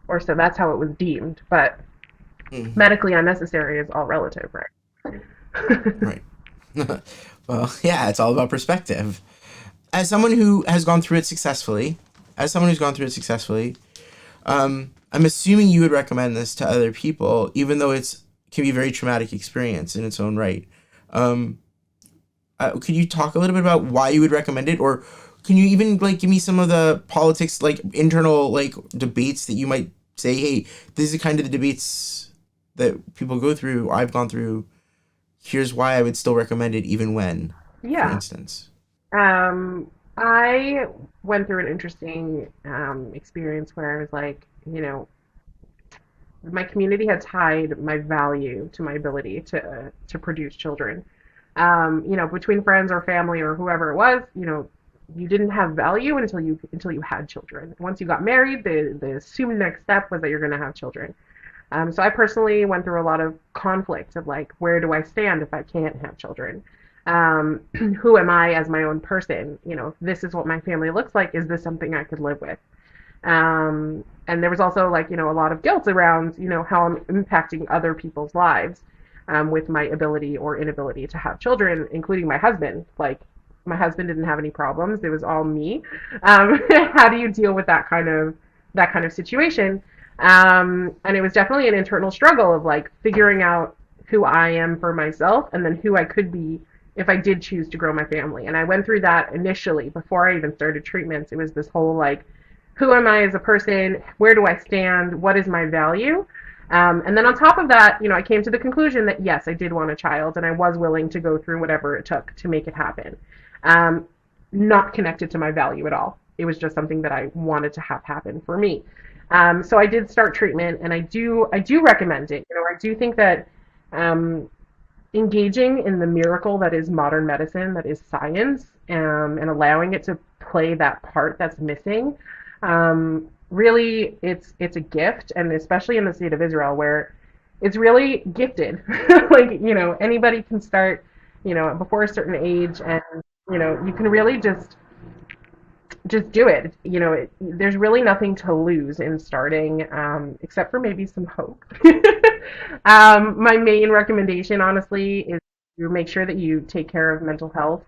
or so that's how it was deemed, but Mm, medically unnecessary is all relative, right? right. Well, yeah, it's all about perspective. As someone who has gone through it successfully, as someone who's gone through it successfully, I'm assuming you would recommend this to other people, even though it's can be a very traumatic experience in its own right. Um, could you talk a little bit about why you would recommend it, or can you even like give me some of the politics, like internal like debates that you might say, hey, these are kind of the debates that people go through, or I've gone through. Here's why I would still recommend it, even when, for Yeah. instance. I went through an interesting experience where I was like, my community had tied my value to my ability to produce children. Between friends or family or whoever it was, you didn't have value until you had children. Once you got married, the assumed next step was that you're going to have children. So I personally went through a lot of conflict of like, where do I stand if I can't have children? Who am I as my own person? If this is what my family looks like, is this something I could live with? And there was also like, a lot of guilt around, how I'm impacting other people's lives, with my ability or inability to have children, including my husband. Like, my husband didn't have any problems. It was all me. How do you deal with that kind of situation? And it was definitely an internal struggle of like figuring out who I am for myself, and then who I could be if I did choose to grow my family. And I went through that initially before I even started treatments. It was this whole like, who am I as a person? Where do I stand? What is my value? And then on top of that, I came to the conclusion that yes, I did want a child, and I was willing to go through whatever it took to make it happen. Um, Not connected to my value at all. It was just something that I wanted to have happen for me. So I did start treatment, and I do recommend it. I do think that um, engaging in the miracle that is modern medicine, that is science, and allowing it to play that part that's missing, really, it's a gift, and especially in the state of Israel, where it's really gifted. Like, anybody can start, before a certain age, and you can really just do it. There's really nothing to lose in starting, except for maybe some hope. My main recommendation, honestly, is to make sure that you take care of mental health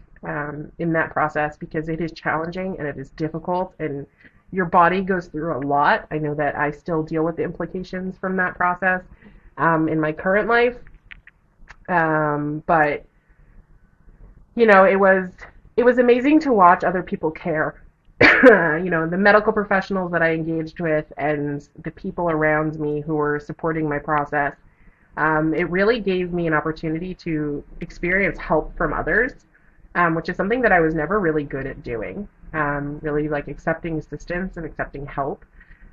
in that process, because it is challenging and it is difficult, and your body goes through a lot. I know that I still deal with the implications from that process in my current life, but it was amazing to watch other people care. The medical professionals that I engaged with and the people around me who were supporting my process. It really gave me an opportunity to experience help from others, which is something that I was never really good at doing. Really like accepting assistance and accepting help.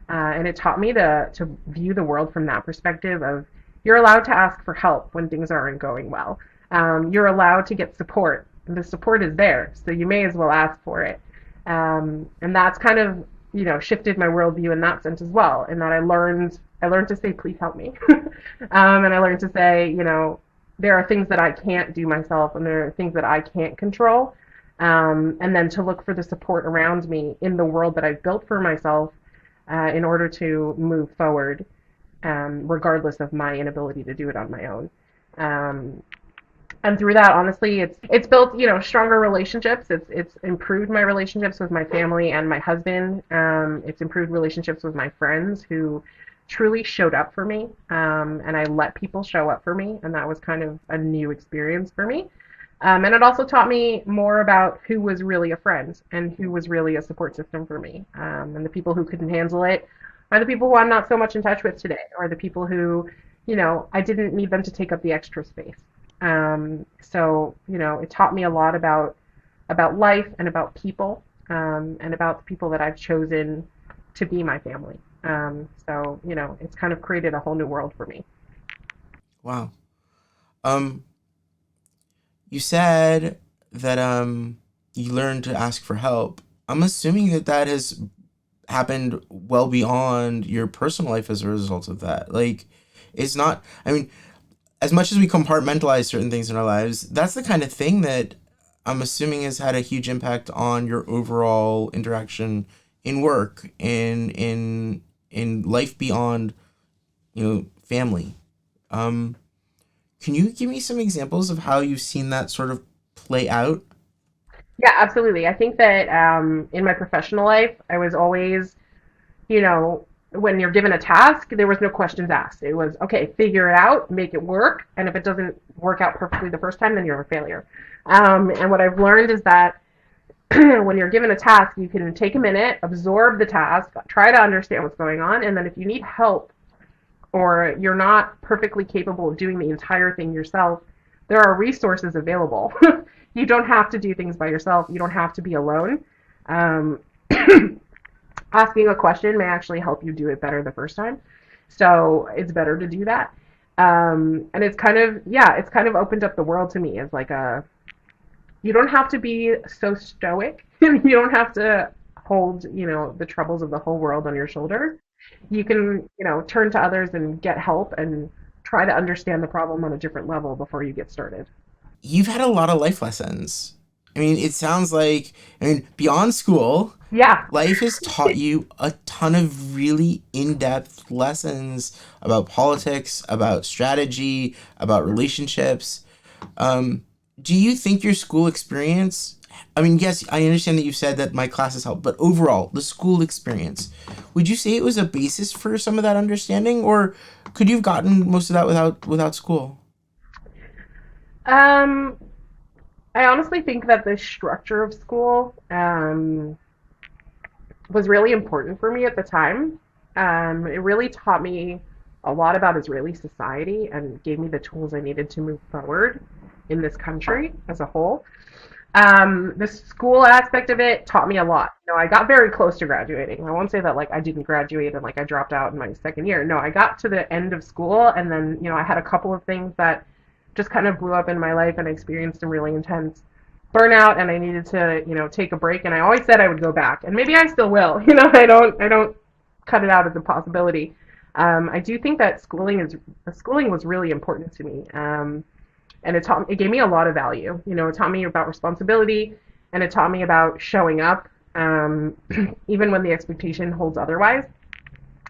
And it taught me to view the world from that perspective of you're allowed to ask for help when things aren't going well. You're allowed to get support. The support is there, so you may as well ask for it. And that's kind of shifted my worldview in that sense as well. In that I learned to say, please help me, and I learned to say, there are things that I can't do myself, and there are things that I can't control, and then to look for the support around me in the world that I've built for myself in order to move forward, regardless of my inability to do it on my own. Um, and through that, honestly, it's built stronger relationships. It's improved my relationships with my family and my husband. It's improved relationships with my friends who truly showed up for me, and I let people show up for me, and that was kind of a new experience for me. And it also taught me more about who was really a friend and who was really a support system for me. And the people who couldn't handle it are the people who I'm not so much in touch with today, or the people who, I didn't need them to take up the extra space. So, it taught me a lot about life and about people, and about the people that I've chosen to be my family. So, it's kind of created a whole new world for me. Wow. Um, you said that you learned to ask for help. I'm assuming that that has happened well beyond your personal life as a result of that. Like, it's not. I mean, as much as we compartmentalize certain things in our lives, that's the kind of thing that I'm assuming has had a huge impact on your overall interaction in work, in life beyond, family. Um, can you give me some examples of how you've seen that sort of play out? Yeah, absolutely. I think that in my professional life, I was always, you know, when you're given a task, there was no questions asked. It was, okay, figure it out, make it work, and if it doesn't work out perfectly the first time, then you're a failure. And what I've learned is that when you're given a task, you can take a minute, absorb the task, try to understand what's going on, and then if you need help or you're not perfectly capable of doing the entire thing yourself, there are resources available. You don't have to do things by yourself. You don't have to be alone. Um, Asking a question may actually help you do it better the first time. So it's better to do that. And it's kind of, yeah, it's kind of opened up the world to me as like you don't have to be so stoic. You don't have to hold, the troubles of the whole world on your shoulders. You can, turn to others and get help and try to understand the problem on a different level before you get started. You've had a lot of life lessons. I mean, it sounds like, beyond school, Yeah. life has taught you a ton of really in-depth lessons about politics, about strategy, about relationships. Um, do you think your school experience, I mean, yes, I understand that you said that my classes helped, but overall, the school experience, would you say it was a basis for some of that understanding, or could you have gotten most of that without school? Um, I honestly think that the structure of school, was really important for me at the time. It really taught me a lot about Israeli society and gave me the tools I needed to move forward in this country as a whole. The school aspect of it taught me a lot. I got very close to graduating. I won't say that like I didn't graduate and like I dropped out in my second year. No, I got to the end of school and then, I had a couple of things that just kind of blew up in my life and I experienced some really intense burnout and I needed to, take a break and I always said I would go back. And maybe I still will. I don't cut it out as a possibility. I do think that schooling was really important to me. And it gave me a lot of value. It taught me about responsibility, and it taught me about showing up, even when the expectation holds otherwise.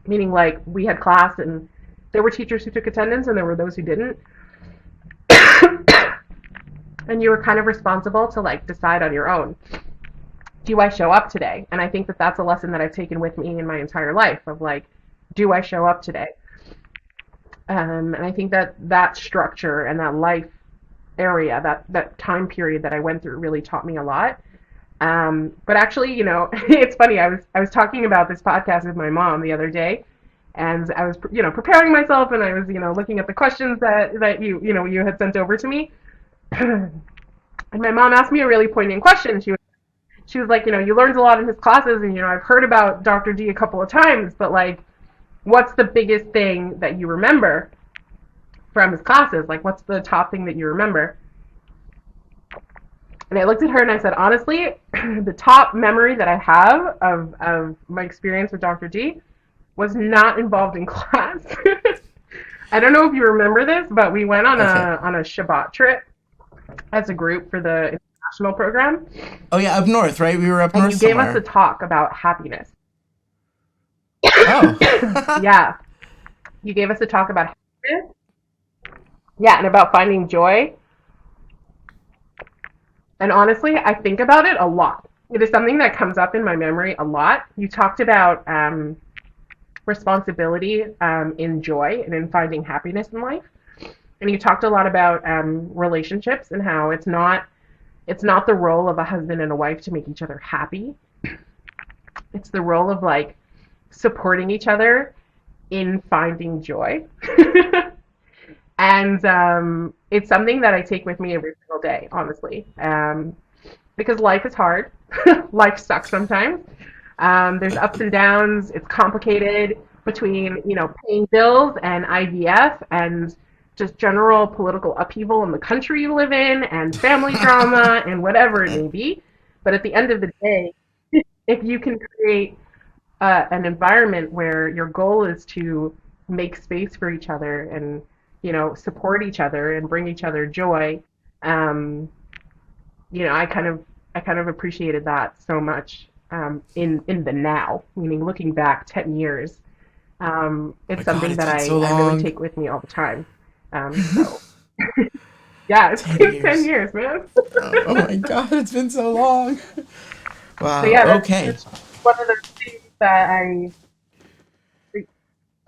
Meaning, like we had class, and there were teachers who took attendance, and there were those who didn't, and you were kind of responsible to like decide on your own. Do I show up today? And I think that that's a lesson that I've taken with me in my entire life of like, do I show up today? And I think that that structure and that life area, that time period that I went through really taught me a lot. But actually, it's funny. I was talking about this podcast with my mom the other day, and I was preparing myself, and I was looking at the questions that you had sent over to me, and my mom asked me a really poignant question. She was like, you learned a lot in his classes, and I've heard about Dr. D a couple of times, but like, what's the biggest thing that you remember from his classes? Like, what's the top thing that you remember? And I looked at her and I said, honestly, the top memory that I have of my experience with Dr. D was not involved in class. I don't know if you remember this, but we went on Okay. a Shabbat trip as a group for the international program, Oh yeah, up north, right? We were up and north you gave us a somewhere. talk about happiness. Oh. Yeah, you gave us a talk about happiness. Yeah, and about finding joy. And honestly, I think about it a lot. It is something that comes up in my memory a lot. You talked about responsibility in joy and in finding happiness in life, and you talked a lot about relationships and how it's not the role of a husband and a wife to make each other happy. It's the role of like supporting each other in finding joy. And it's something that I take with me every single day, honestly, because life is hard. Life sucks sometimes. There's ups and downs. It's complicated between paying bills and IVF and just general political upheaval in the country you live in and family drama and whatever it may be. But at the end of the day, if you can create an environment where your goal is to make space for each other and support each other and bring each other joy, um, I kind of appreciated that so much in the now, meaning looking back 10 years. My It's God, something it's that been so I really long. take with me all the time. So yeah, it's 10 been 10 years. years, man. Oh my God, it's been so long. So Wow. yeah, that's Okay. that's one of the things that I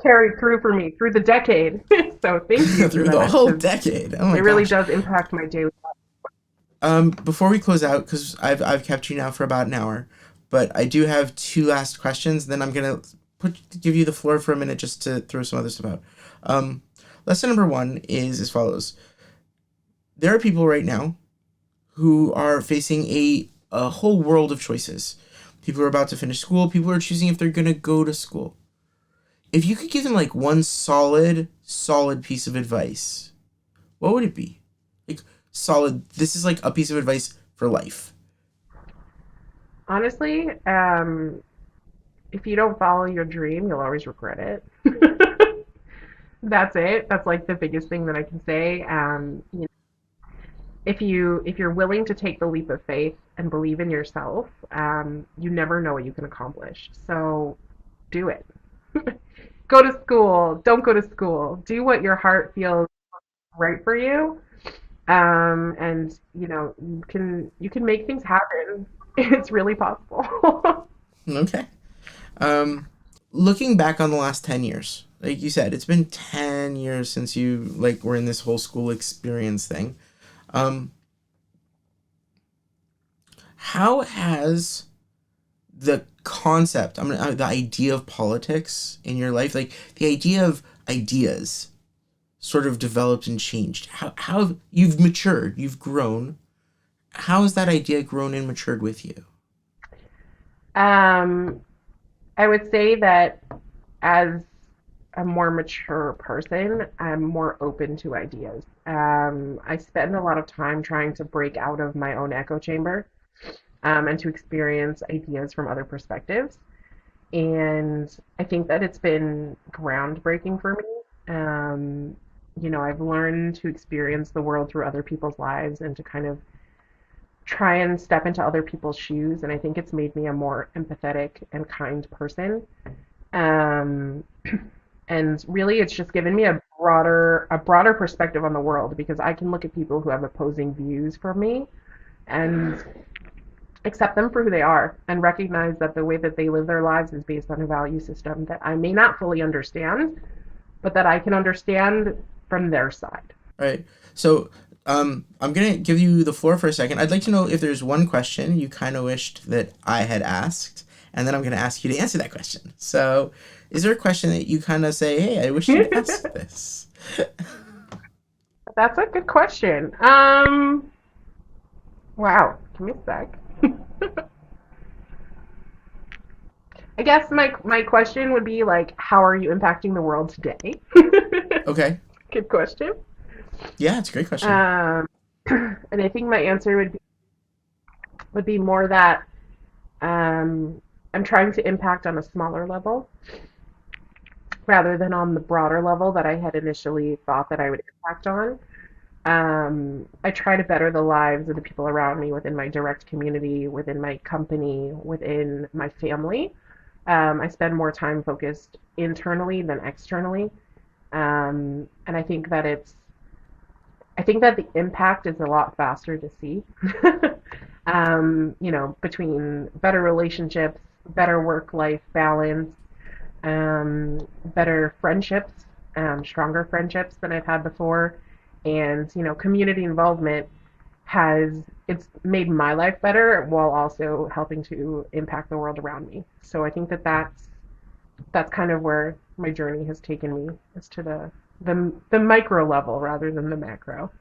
carried through for me through the decade. So thank you for Through the that whole because decade. Oh my it really gosh. does impact my daily life. Before we close out, because I've kept you now for about an hour, but I do have two last questions. Then I'm gonna give you the floor for a minute just to throw some other stuff out. Um, Lesson number one is as follows: there are people right now who are facing a whole world of choices. People are about to finish school. People are choosing if they're gonna go to school. If you could give them like one solid piece of advice, what would it be? Like solid. This is like a piece of advice for life. Honestly, if you don't follow your dream, you'll always regret it. That's it. That's like the biggest thing that I can say. If you're willing to take the leap of faith and believe in yourself, you never know what you can accomplish. So do it. Go to school. Don't go to school. Do what your heart feels right for you. And you can make things happen. It's really possible. Okay. Um, Looking back on the last 10 years, like you said, it's been 10 years since you like were in this whole school experience thing. Um, how has the concept, the idea of politics in your life, like the idea of ideas sort of developed and changed? How you've matured, you've grown. How has that idea grown and matured with you? Um, I would say that as a more mature person, I'm more open to ideas. I spend a lot of time trying to break out of my own echo chamber, and to experience ideas from other perspectives. And I think that it's been groundbreaking for me. I've learned to experience the world through other people's lives and to kind of try and step into other people's shoes. And I think it's made me a more empathetic and kind person. Um, and really, it's just given me a broader perspective on the world because I can look at people who have opposing views from me and accept them for who they are and recognize that the way that they live their lives is based on a value system that I may not fully understand, but that I can understand from their side. Right. So I'm gonna give you the floor for a second. I'd like to know if there's one question you kind of wished that I had asked, and then I'm gonna ask you to answer that question. So, is there a question that you kind of say, "Hey, I wish you'd ask this"? That's a good question. Wow, give me a sec. I guess my question would be like, how are you impacting the world today? Okay. Good question. Yeah, it's a great question. Um, and I think my answer would be more that I'm trying to impact on a smaller level rather than on the broader level that I had initially thought that I would impact on. I try to better the lives of the people around me within my direct community, within my company, within my family. I spend more time focused internally than externally. And I think that the impact is a lot faster to see. Between better relationships, better work-life balance, better friendships, stronger friendships than I've had before, and community involvement it's made my life better while also helping to impact the world around me. So I think that that's kind of where my journey has taken me, is to the micro level rather than the macro.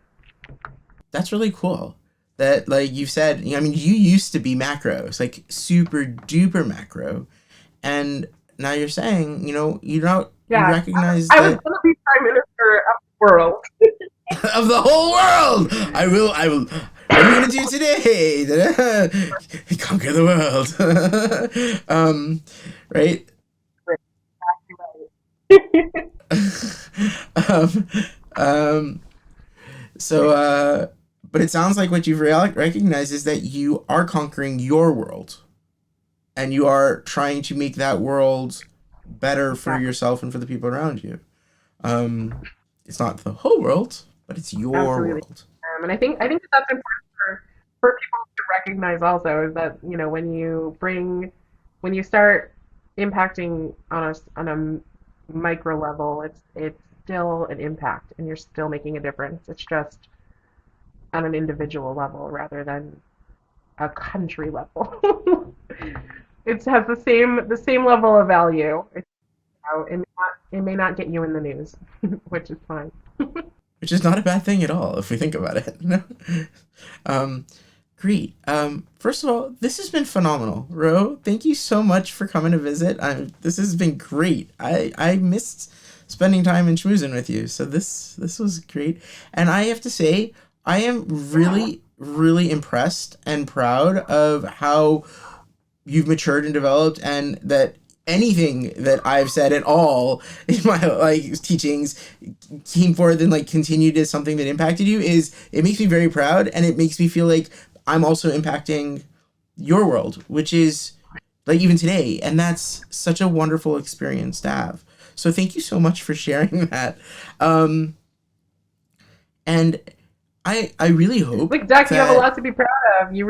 That's really cool. That like you said, I mean, you used to be macros, like super duper macro, and now you're saying, you Yeah, recognize I was that going to be prime minister of the world. of the whole world. I will. What are you gonna do today? Conquer the world. Right? um, um, so, but it sounds like what you've recognized is that you are conquering your world, and you are trying to make that world better for Exactly. yourself and for the people around you. Um, it's not the whole world, but it's your Absolutely. world. And I think that that's important for people to recognize also, is that when you start impacting on a micro level, it's still an impact and you're still making a difference. It's just on an individual level rather than a country level. It has the same level of value. It may not get you in the news, which is fine. Which is not a bad thing at all if we think about it. um, great. First of all, this has been phenomenal, Ro. Thank you so much for coming to visit. This has been great. I missed spending time and schmoozing with you, so this was great. And I have to say, I am really really impressed and proud of how you've matured and developed, and that anything that I've said at all in my like teachings came forth and like continued as something that impacted you. Is it makes me very proud, and it makes me feel like I'm also impacting your world, which is like even today, and that's such a wonderful experience to have. So thank you so much for sharing that. um and I really hope Like, Doc, you have a that lot to be proud of. You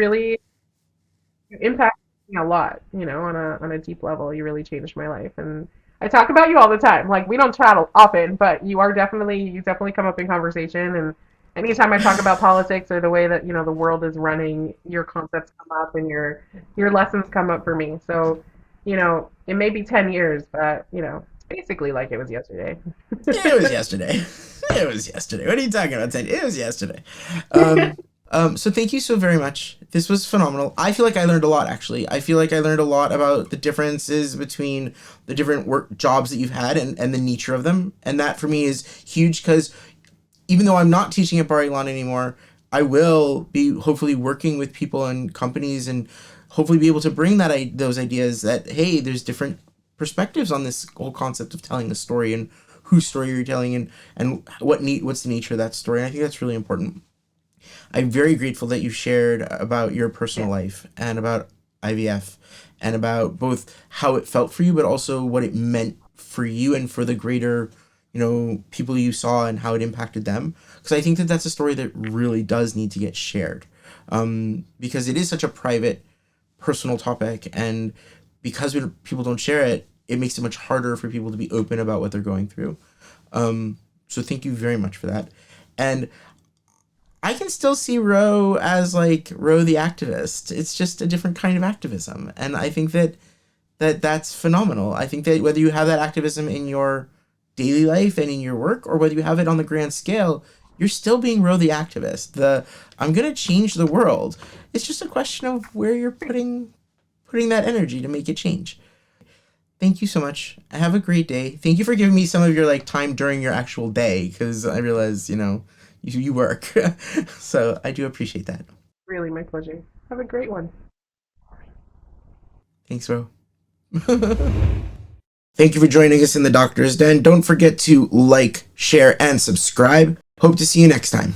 impact me a lot, on a deep level. You really changed my life, and I talk about you all the time. Like, we don't chat often, but you definitely come up in conversation. And anytime I talk about politics or the way that the world is running, your concepts come up and your lessons come up for me. So it may be 10 years, but, it's basically like it was yesterday. It was yesterday. It was yesterday. What are you talking about, Ted? It was yesterday. So thank you so very much. This was phenomenal. I feel like I learned a lot, actually. I feel like I learned a lot about the differences between the different work jobs that you've had and the nature of them. And that for me is huge because even though I'm not teaching at Bar Ilan anymore, I will be hopefully working with people and companies and hopefully be able to bring those ideas that, hey, there's different perspectives on this whole concept of telling a story and whose story you're telling and what's the nature of that story. And I think that's really important. I'm very grateful that you shared about your personal Yeah. life and about IVF and about both how it felt for you, but also what it meant for you and for the greater, people you saw and how it impacted them. Because I think that that's a story that really does need to get shared, because it is such a private, personal topic, and because people don't share it, it makes it much harder for people to be open about what they're going through. So thank you very much for that. And I can still see Roe as like Roe the activist. It's just a different kind of activism, and I think that's phenomenal. I think that whether you have that activism in your daily life and in your work, or whether you have it on the grand scale, you're still being Roe the activist. I'm gonna change the world. It's just a question of where you're putting that energy to make it change. Thank you so much. Have a great day. Thank you for giving me some of your time during your actual day, because I realize you work. So I do appreciate that. Really, my pleasure. Have a great one. Thanks, bro. Thank you for joining us in the Doctor's Den. Don't forget to like, share, and subscribe. Hope to see you next time.